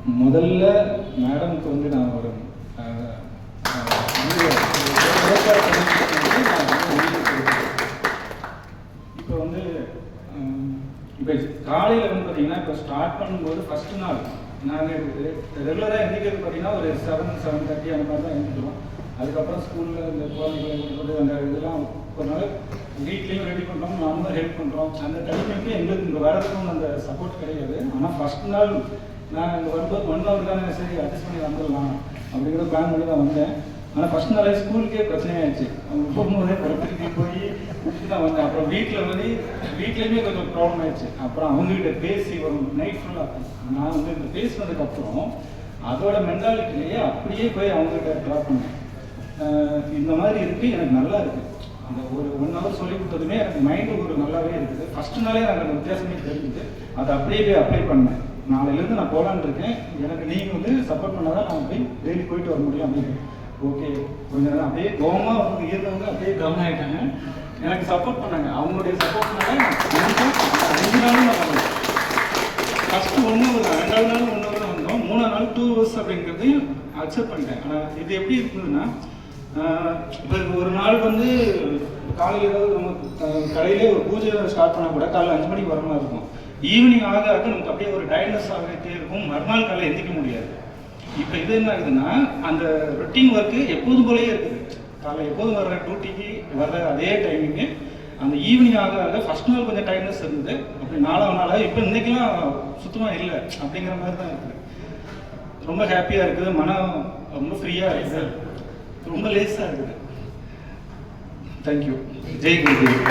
முதல்ல மேடம்க்கு வந்து நான் ஒரு இப்போ வந்து இப்போ காலையில் வந்து பார்த்தீங்கன்னா இப்போ ஸ்டார்ட் பண்ணும்போது ஃபஸ்ட்டு நாள் நாங்கள் ரெகுலராக எந்திரிக்கிறது பார்த்தீங்கன்னா ஒரு 7:30 அந்த மாதிரி தான் எழுந்திரிக்கிறோம். அதுக்கப்புறம் ஸ்கூலில் இந்த குழந்தைகளை அந்த இதெல்லாம் ஒரு நாள் வீட்லேயும் ரெடி பண்ணுறோம், நானும் ஹெல்ப் பண்ணுறோம். அந்த டைமுக்கு எங்களுக்கு இங்கே வரதுக்கும் அந்த சப்போர்ட் கிடையாது. ஆனால் ஃபஸ்ட் நாள் நான் இங்கே வரும்போது 1 hour தானே, சரி அட்ஜஸ்ட் பண்ணி வந்துடலாம் அப்படிங்கிற பிளான் பண்ணி தான் வந்தேன். ஆனால் ஃபஸ்ட் நாளே ஸ்கூலுக்கே பிரச்சனையாகிடுச்சு. அவங்க போகும்போதே படத்துக்கு போய் விட்டு தான் வந்தேன். அப்புறம் வீட்டில் வந்து வீட்லேயுமே கொஞ்சம் ப்ராப்ளம் ஆயிடுச்சு. அப்புறம் அவங்ககிட்ட பேசி ஒரு நைட் ஃபுல்லாக நான் வந்து இந்த பேசினதுக்கப்புறம் அதோட மென்டாலிட்டிலேயே அப்படியே போய் அவங்ககிட்ட ட்ராப் பண்ணேன். இந்த மாதிரி இருக்குது, எனக்கு நல்லா இருக்குது. அந்த ஒரு 1 hour சொல்லி கொடுத்ததுமே எனக்கு மைண்டு ஒரு நல்லாவே இருக்குது. ஃபஸ்ட்டு நாளே எனக்கு அந்த வித்தியாசமே தெரிஞ்சுது. அதை அப்படியே போய் அப்ளை பண்ணேன். நாளையிலேருந்து நான் போகலான்னு இருக்கேன், எனக்கு நீங்கள் வந்து சப்போர்ட் பண்ணால் தான் நான் போய் டெய்லி போயிட்டு வர முடியும் அப்படின்னு. ஓகே, கொஞ்சம் நேரம் அப்படியே கோவமாக அவங்க இருந்தவங்க அப்படியே கவனம் ஆகிட்டாங்க, எனக்கு சப்போர்ட் பண்ணாங்க. அவங்களுடைய சப்போர்ட்னால 5 நாளும் நான் வந்தேன். ஃபஸ்ட்டு 1 hour தான், 2வது நாள் 1 hour தான் வந்தோம். 3ஆவது நாள் 2 hours அப்படிங்கிறதையும் அக்செப்ட் பண்ணிட்டேன். ஆனால் இது எப்படி இருக்குதுன்னா, இப்போ ஒரு நாள் வந்து காலையில் ஏதாவது நம்ம கடையிலே ஒரு பூஜை ஸ்டார்ட் பண்ணால் கூட காலையில் 5 மணிக்கு வர மாதிரி இருக்கும். ஈவினிங் ஆக நமக்கு அப்படியே ஒரு டயர்னஸ் ஆகிட்டே இருக்கும். மறுநாள் காலையில் எந்திரிக்க முடியாது. இப்போ இது என்ன ஆகுதுன்னா, அந்த ரொட்டீன் ஒர்க்கு எப்போதும் போலேயே இருக்குது. காலையில் எப்போதும் வர்ற டியூட்டிக்கு வர்ற அதே டைமிங்கு அந்த ஈவினிங் ஆக ஃபஸ்ட் நாள் கொஞ்சம் டயர்னஸ் இருந்தது. அப்படி 4வது நாளாக இப்போ இன்றைக்கெல்லாம் சுத்தமாக இல்லை அப்படிங்கிற மாதிரி தான் இருக்குது. ரொம்ப ஹாப்பியாக இருக்குது, மனம் ரொம்ப ஃப்ரீயாக இருக்குது, ரொம்ப லேஸாக இருக்குது. தேங்க்யூ. ஜெய் குருதேவ்.